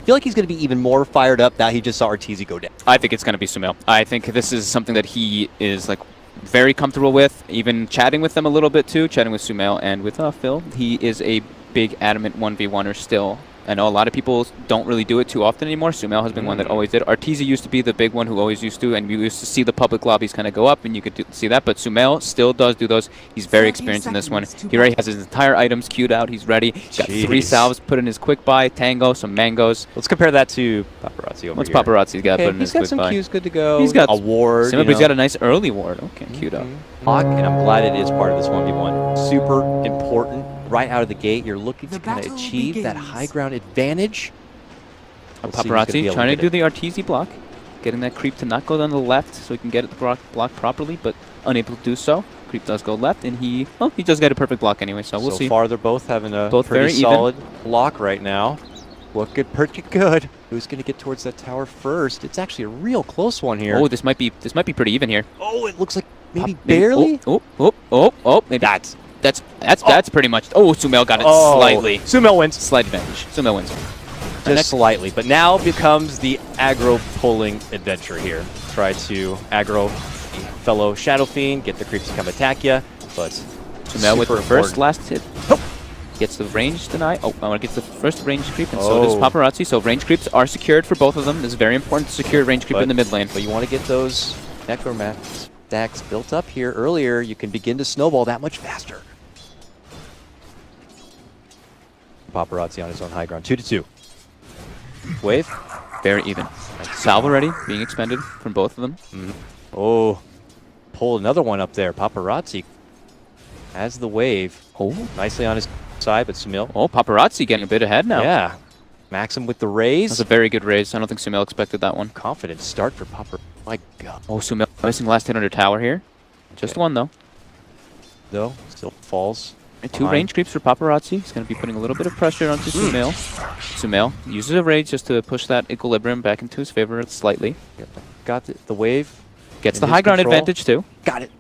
I feel like he's going to be even more fired up now he just saw Arteezy go down. I think it's going to be SumaiL. I think this is something that he is like very comfortable with, even chatting with them a little bit too, chatting with SumaiL and with Phil. He is a big adamant 1v1er still. I know a lot of people don't really do it too often anymore. SumaiL has been one that always did. Arteezy used to be the big one who always used to, and we used to see the public lobbies kind of go up, and you could see that. But SumaiL still does do those. He's very experienced in this one. He already has his entire items queued out. He's ready. He's got 3 salves put in his quick buy, tango, some mangoes. Let's compare that to Paparazi over What's here. Paparazzi's got put in his quick buy? He's got some cues good to go. He's got a ward. He's got a nice early ward. Okay, queued up. And I'm glad it is part of this 1v1. Super important. Right out of the gate, you're looking to kind of achieve that high ground advantage. Paparazzi trying to do the Arteezy block, getting that creep to not go down the left so he can get it blocked properly, but unable to do so. Creep does go left, and he does get a perfect block anyway, so we'll see. So far, they're both having a pretty very solid block right now. Looking pretty good. Who's going to get towards that tower first? It's actually a real close one here. Oh, this might be pretty even here. Oh, it looks like maybe barely. Maybe that's pretty much. Oh, SumaiL got it slightly. SumaiL wins. Slight advantage. SumaiL wins. Just slightly, but now becomes the aggro pulling adventure here. Try to aggro the fellow Shadow Fiend, get the creeps to come attack you, but SumaiL with the first last hit. Gets the range deny. Gets the first range creep, and so does Paparazzi. So range creeps are secured for both of them. It's very important to secure range creep in the mid lane. But you want to get those Necromancer stacks built up here earlier. You can begin to snowball that much faster. Paparazzi on his own high ground, 2-2. Wave. Very even. Salve already being expended from both of them. Oh, pull another one up there. Paparazzi has the wave. Oh, nicely on his side, but SumaiL. Oh, Paparazzi getting a bit ahead now. Yeah. Maxim with the raise. That's a very good raise. I don't think SumaiL expected that one. Confident start for Paparazzi. My God. Oh, SumaiL missing last hit under tower here. Just one, though. Though, still falls. And 2 range creeps for Paparazzi. He's going to be putting a little bit of pressure onto SumaiL. SumaiL uses a raise just to push that equilibrium back into his favor slightly. Got the wave. Gets the high ground advantage, too. Got it.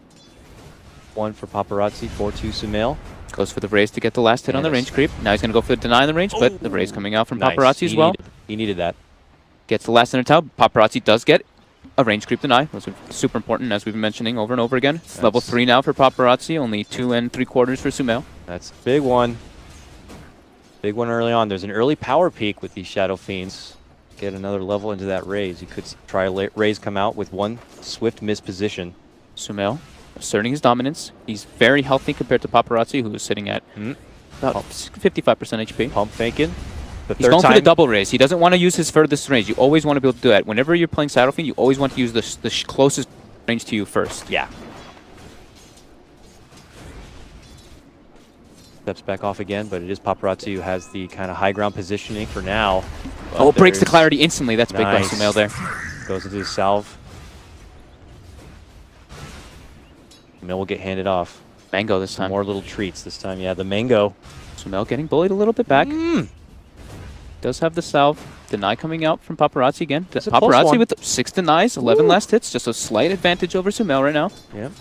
1 for Paparazzi, 4-2 SumaiL. Goes for the raise to get the last hit on the range creep. Now he's going to go for the deny on the range, but the raise coming out from Paparazzi as well. He needed that. Gets the last hit on tower. Paparazzi does get a range creep deny. Those are super important, as we've been mentioning over and over again. It's level 3 now for Paparazzi, only 2 3/4 for SumaiL. That's a big one. Big one early on. There's an early power peak with these Shadow Fiends. Get another level into that raise. You could try a raise come out with one swift misposition. SumaiL asserting his dominance. He's very healthy compared to Paparazzi, who is sitting at about 55% HP. Pump faking. He's going for the double raise. He doesn't want to use his furthest range. You always want to be able to do that. Whenever you're playing Shadow Fiend, you always want to use the closest range to you first. Yeah. Steps back off again, but it is Paparazzi who has the kind of high ground positioning for now. Oh, breaks the clarity instantly. That's big by SumaiL there. Goes into his salve. SumaiL will get handed off. Mango this time. More little treats this time. Yeah, the mango. SumaiL getting bullied a little bit back. Does have the salve. Deny coming out from Paparazzi again. Paparazzi with 6 denies, 11 last hits. Just a slight advantage over SumaiL right now. Yep.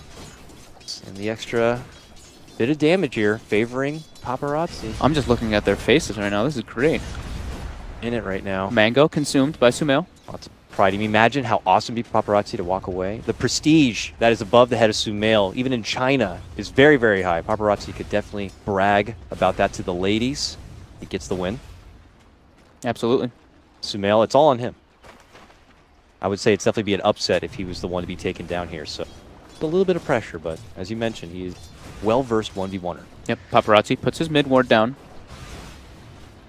And the extra bit of damage here favoring Paparazzi. I'm just looking at their faces right now. This is great. In it right now. Mango consumed by SumaiL. Lots of pride. Imagine how awesome it'd be for Paparazzi to walk away. The prestige that is above the head of SumaiL, even in China, is very, very high. Paparazzi could definitely brag about that to the ladies. He gets the win. Absolutely. SumaiL, it's all on him. I would say it's definitely be an upset if he was the one to be taken down here. So a little bit of pressure, but as you mentioned, he is well-versed 1v1er. Yep, Paparazzi puts his mid ward down.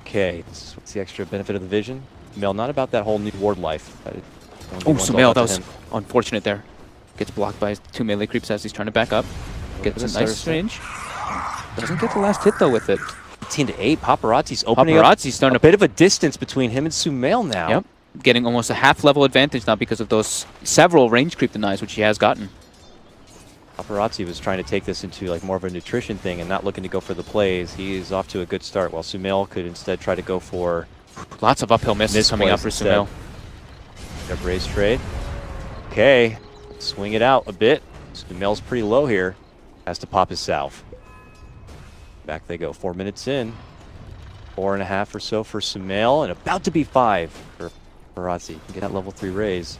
Okay, what's the extra benefit of the vision? SumaiL, not about that whole new ward life. Oh, SumaiL, that was unfortunate there. Gets blocked by his 2 melee creeps as he's trying to back up. Gets a nice range. Doesn't get the last hit, though, with it. 18-8, Paparazzi's opening up starting a bit of a distance between him and SumaiL now. Yep, getting almost a half-level advantage now because of those several range creep denies, which he has gotten. Paparazzi was trying to take this into like more of a nutrition thing and not looking to go for the plays. He is off to a good start, while SumaiL could instead try to go for lots of uphill misses coming up for SumaiL. Raise trade. Okay, swing it out a bit. SumaiL's pretty low here. Has to pop his salve. Back they go, 4 minutes in. 4.5 or so for SumaiL, and about to be 5 for Paparazi. Get that level 3 raise.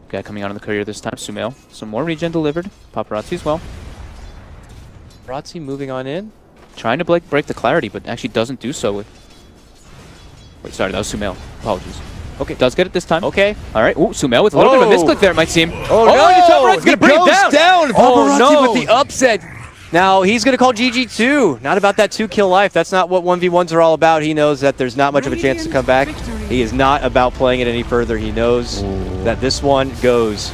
Guy coming out on the courier this time, SumaiL. Some more regen delivered. Paparazi as well. Paparazi moving on in. Trying to break the clarity, but actually doesn't do so with... Wait, sorry, that was SumaiL. Apologies. Okay, does get it this time. Okay. All right. Ooh, SumaiL with a little bit of a misclick there, it might seem. Oh, no! He's going to bring it down. down! Oh, Paparazi no. with the upset. Now, he's going to call GG too. Not about that 2-kill life. That's not what 1v1s are all about. He knows that there's not much of a chance to come back. He is not about playing it any further. He knows that this one goes